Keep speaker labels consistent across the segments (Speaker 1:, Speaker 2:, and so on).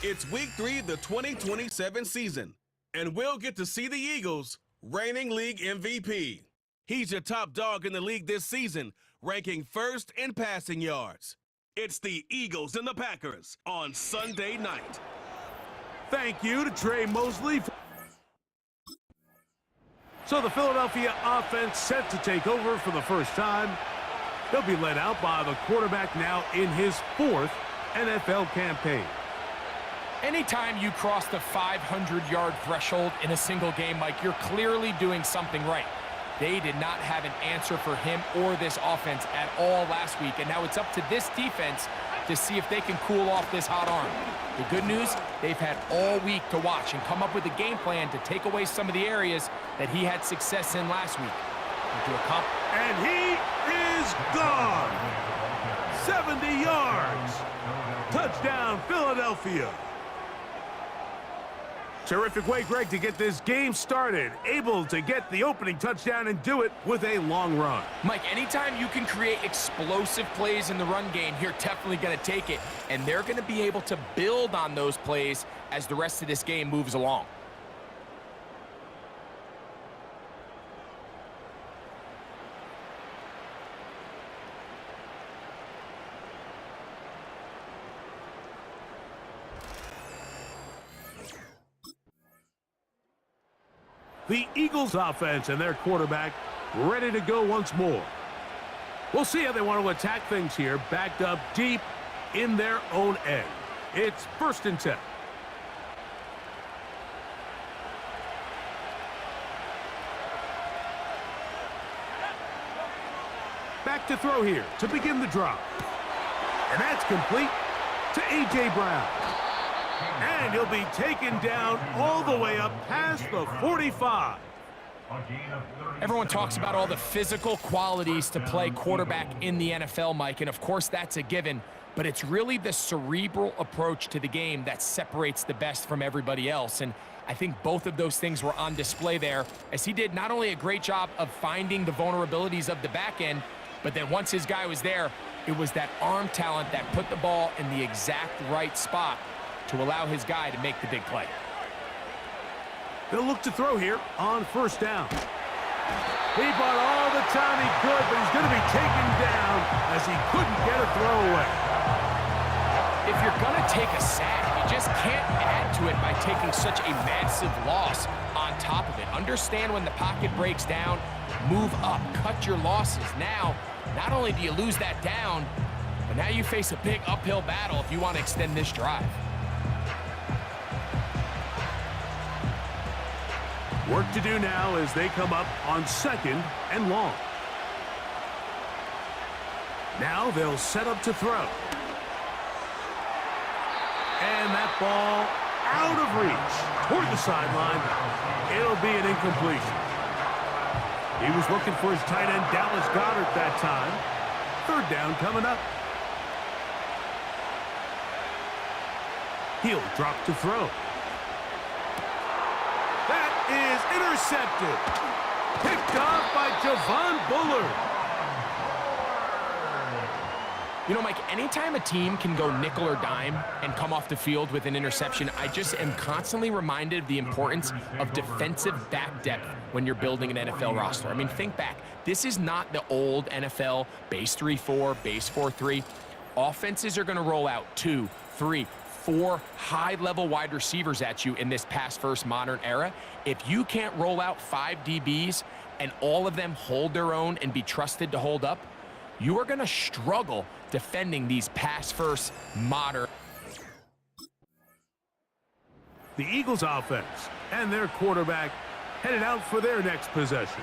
Speaker 1: It's Week 3 of the 2027 season, and we'll get to see the Eagles, reigning league MVP. He's your top dog in the league this season, ranking first in passing yards. It's the Eagles and the Packers on Sunday night.
Speaker 2: Thank you to Trey Mosley. So the Philadelphia offense set to take over for the first time. They'll be led out by the quarterback now in his 4th NFL campaign.
Speaker 3: Anytime you cross the 500-yard threshold in a single game, Mike, you're clearly doing something right. They did not have an answer for him or this offense at all last week, and now it's up to this defense to see if they can cool off this hot arm. The good news, they've had all week to watch and come up with a game plan to take away some of the areas that he had success in last week.
Speaker 2: And he is gone. 70 yards. Touchdown, Philadelphia. Terrific way, Greg, to get this game started. Able to get the opening touchdown and do it with a long run.
Speaker 3: Mike, anytime you can create explosive plays in the run game, you're definitely going to take it. And they're going to be able to build on those plays as the rest of this game moves along.
Speaker 2: The Eagles offense and their quarterback ready to go once more. We'll see how they want to attack things here, backed up deep in their own end. It's 1st and 10. Back to throw here to begin the drop. And that's complete to A.J. Brown. And he'll be taken down all the way up past the 45.
Speaker 3: Everyone talks about all the physical qualities to play quarterback in the NFL, Mike, and of course that's a given, but it's really the cerebral approach to the game that separates the best from everybody else, and I think both of those things were on display there, as he did not only a great job of finding the vulnerabilities of the back end, but then once his guy was there, it was that arm talent that put the ball in the exact right spot to allow his guy to make the big play.
Speaker 2: They'll look to throw here on 1st down. He bought all the time he could, but he's going to be taken down as he couldn't get a throw away.
Speaker 3: If you're going to take a sack, you just can't add to it by taking such a massive loss on top of it. Understand when the pocket breaks down, move up, cut your losses. Now, not only do you lose that down, but now you face a big uphill battle if you want to extend this drive.
Speaker 2: Work to do now as they come up on 2nd and long. Now they'll set up to throw. And that ball out of reach toward the sideline. It'll be an incompletion. He was looking for his tight end, Dallas Goedert, that time. 3rd down coming up. He'll drop to throw. That is intercepted. Picked off by Javon Bullard.
Speaker 3: You know, Mike, anytime a team can go nickel or dime and come off the field with an interception, I just am constantly reminded of the importance of defensive back depth when you're building an NFL roster. I mean, think back. This is not the old NFL base 3-4, base 4-3. Offenses are going to roll out 2, 3, 4 high-level wide receivers at you in this pass-first modern era. If you can't roll out 5 DBs and all of them hold their own and be trusted to hold up, you are going to struggle defending these pass-first modern.
Speaker 2: The Eagles offense and their quarterback headed out for their next possession.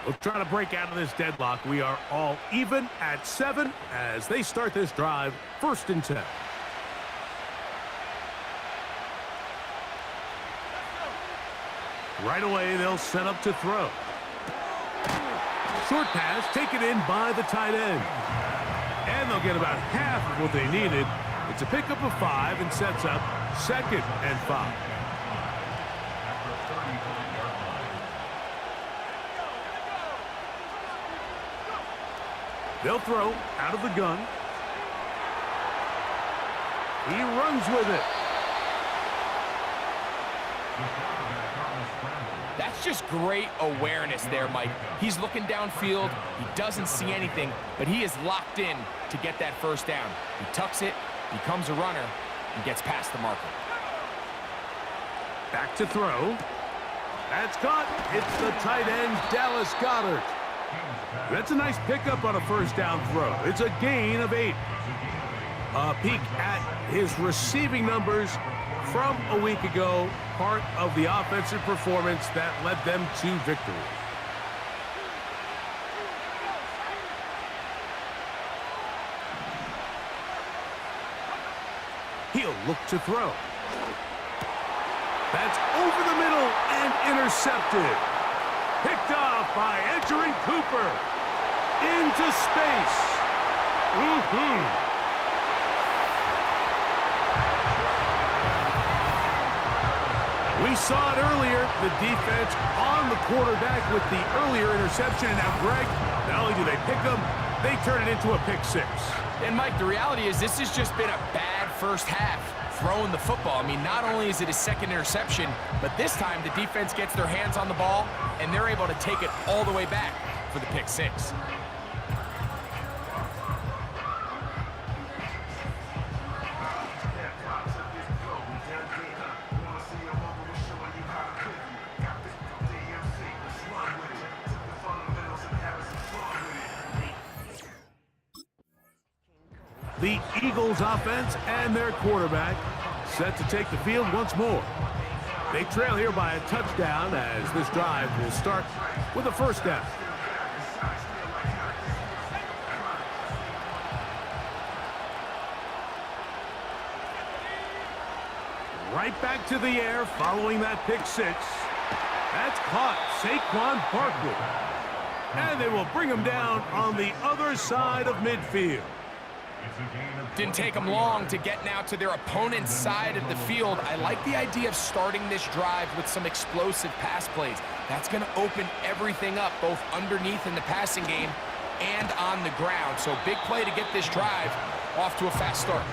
Speaker 2: We'll try to break out of this deadlock. We are all even at 7 as they start this drive, 1st and 10. Right away, they'll set up to throw. Short pass taken in by the tight end. And they'll get about half of what they needed. It's a pickup of 5 and sets up 2nd and 5. They'll throw out of the gun. He runs with it.
Speaker 3: That's just great awareness there, Mike. He's looking downfield. He doesn't see anything, but he is locked in to get that first down. He tucks it, becomes a runner, and gets past the marker.
Speaker 2: Back to throw. That's caught. It's the tight end, Dallas Goedert. That's a nice pickup on a first down throw. It's a gain of 8. A peek at his receiving numbers from a week ago, part of the offensive performance that led them to victory. He'll look to throw. That's over the middle and intercepted. Picked off by Edgerrin Cooper. Into space. We saw it earlier, the defense on the quarterback with the earlier interception. And now, Greg, not only do they pick them, they turn it into a pick 6.
Speaker 3: And, Mike, the reality is this has just been a bad first half throwing the football. I mean, not only is it his second interception, but this time the defense gets their hands on the ball, and they're able to take it all the way back for the pick 6.
Speaker 2: The Eagles offense and their quarterback set to take the field once more. They trail here by a touchdown as this drive will start with a first down. Right back to the air following that pick 6. That's caught. Saquon Barkley. And they will bring him down on the other side of midfield.
Speaker 3: Didn't take them long to get now to their opponent's side of the field. I like the idea of starting this drive with some explosive pass plays. That's going to open everything up, both underneath in the passing game and on the ground. So big play to get this drive off to a fast start.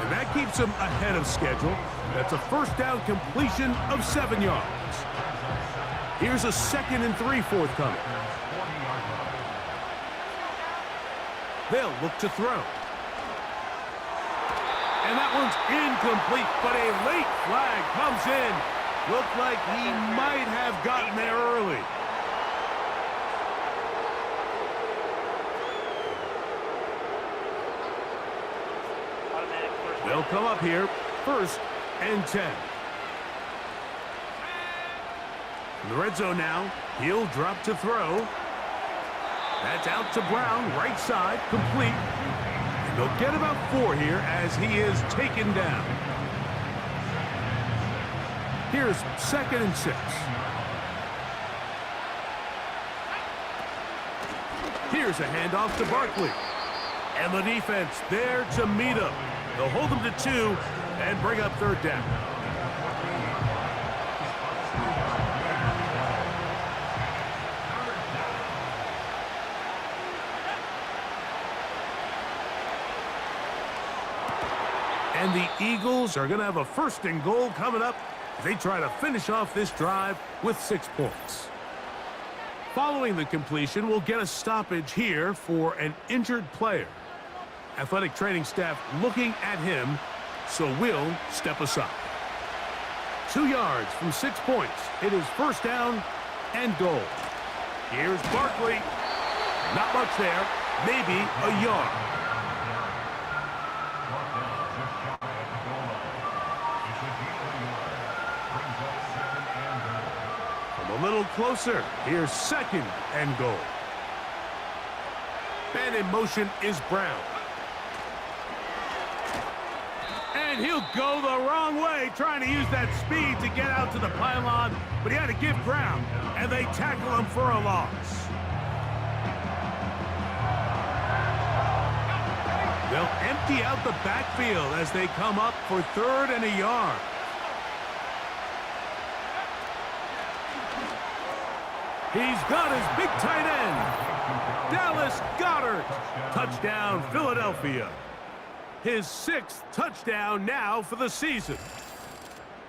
Speaker 2: And that keeps them ahead of schedule. That's a first down completion of 7 yards. Here's a 2nd and 3 forthcoming. They'll look to throw. And that one's incomplete, but a late flag comes in. Looked like he might have gotten there early. They'll come up here, 1st and 10. In the red zone now, he'll drop to throw. That's out to Brown, right side, complete. They'll get about 4 here as he is taken down. Here's 2nd and 6. Here's a handoff to Barkley. And the defense there to meet him. They'll hold him to 2 and bring up 3rd down. And the Eagles are going to have a 1st and goal coming up as they try to finish off this drive with 6 points. Following the completion, we'll get a stoppage here for an injured player. Athletic training staff looking at him, so we'll step aside. 2 yards from 6 points. It is 1st down and goal. Here's Barkley. Not much there. Maybe a yard. A little closer. Here's 2nd and goal. And in motion is Brown. And he'll go the wrong way, trying to use that speed to get out to the pylon, but he had to give ground, and they tackle him for a loss. They'll empty out the backfield as they come up for 3rd and a yard. He's got his big tight end, Dallas Goedert. Touchdown, Philadelphia. His 6th touchdown now for the season.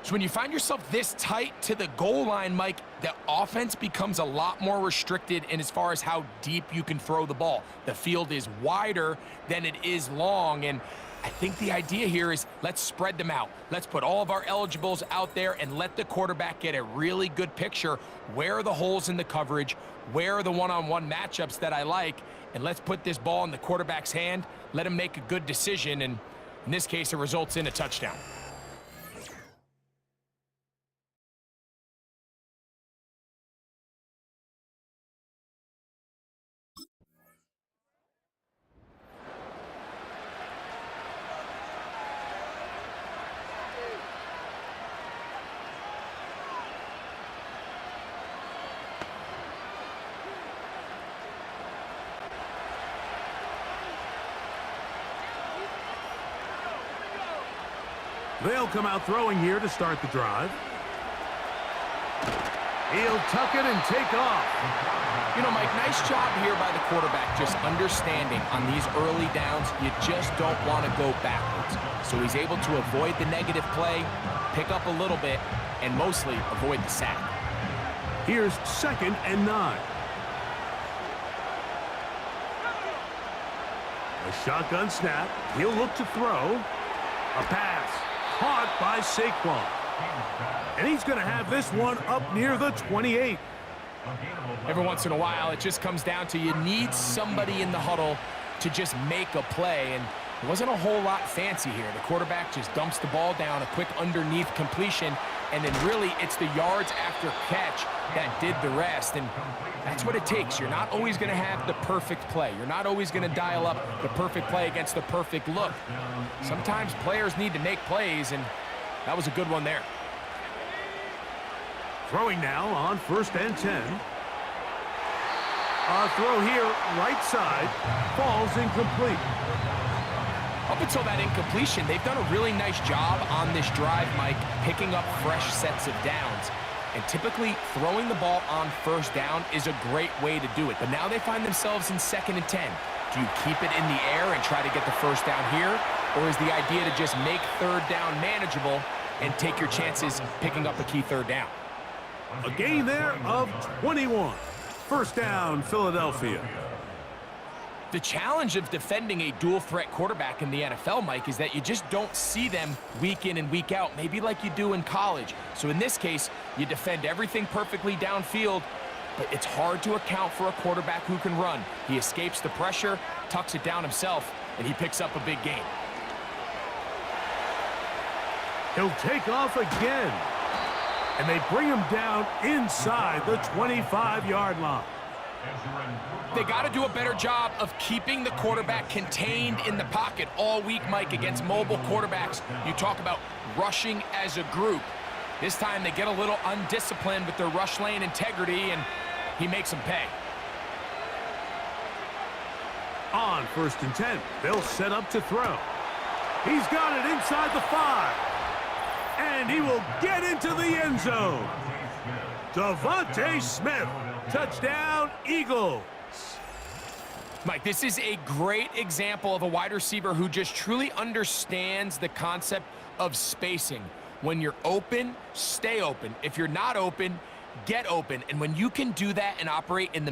Speaker 3: So when you find yourself this tight to the goal line, Mike, the offense becomes a lot more restricted in as far as how deep you can throw the ball. The field is wider than it is long, and I think the idea here is let's spread them out. Let's put all of our eligibles out there and let the quarterback get a really good picture. Where are the holes in the coverage? Where are the one-on-one matchups that I like? And let's put this ball in the quarterback's hand, let him make a good decision, and in this case, it results in a touchdown.
Speaker 2: They'll come out throwing here to start the drive. He'll tuck it and take off.
Speaker 3: You know, Mike, nice job here by the quarterback, just understanding on these early downs, you just don't want to go backwards. So he's able to avoid the negative play, pick up a little bit, and mostly avoid the sack.
Speaker 2: Here's 2nd and 9. A shotgun snap. He'll look to throw. A pass. Caught by Saquon. And he's going to have this one up near the 28.
Speaker 3: Every once in a while, it just comes down to you need somebody in the huddle to just make a play, and it wasn't a whole lot fancy here. The quarterback just dumps the ball down, a quick underneath completion, and then really it's the yards after catch that did the rest, and that's what it takes. You're not always going to have the perfect play. You're not always going to dial up the perfect play against the perfect look. Sometimes players need to make plays, and that was a good one there.
Speaker 2: Throwing now on 1st and 10. A throw here, right side, falls incomplete.
Speaker 3: Up until that incompletion, they've done a really nice job on this drive, Mike, picking up fresh sets of downs. And typically, throwing the ball on 1st down is a great way to do it. But now they find themselves in 2nd and 10. Do you keep it in the air and try to get the 1st down here? Or is the idea to just make 3rd down manageable and take your chances picking up a key 3rd down?
Speaker 2: A gain there of 21. 1st down, Philadelphia.
Speaker 3: The challenge of defending a dual-threat quarterback in the NFL, Mike, is that you just don't see them week in and week out, maybe like you do in college. So in this case, you defend everything perfectly downfield, but it's hard to account for a quarterback who can run. He escapes the pressure, tucks it down himself, and he picks up a big gain.
Speaker 2: He'll take off again. And they bring him down inside the 25-yard line.
Speaker 3: They got to do a better job of keeping the quarterback contained in the pocket all week, Mike, against mobile quarterbacks. You talk about rushing as a group. This time they get a little undisciplined with their rush lane integrity, and he makes them pay.
Speaker 2: On 1st and 10, they'll set up to throw. He's got it inside the 5. And he will get into the end zone. Devontae Smith, touchdown, Eagles.
Speaker 3: Mike, this is a great example of a wide receiver who just truly understands the concept of spacing. When you're open, stay open. If you're not open, get open. And when you can do that and operate in the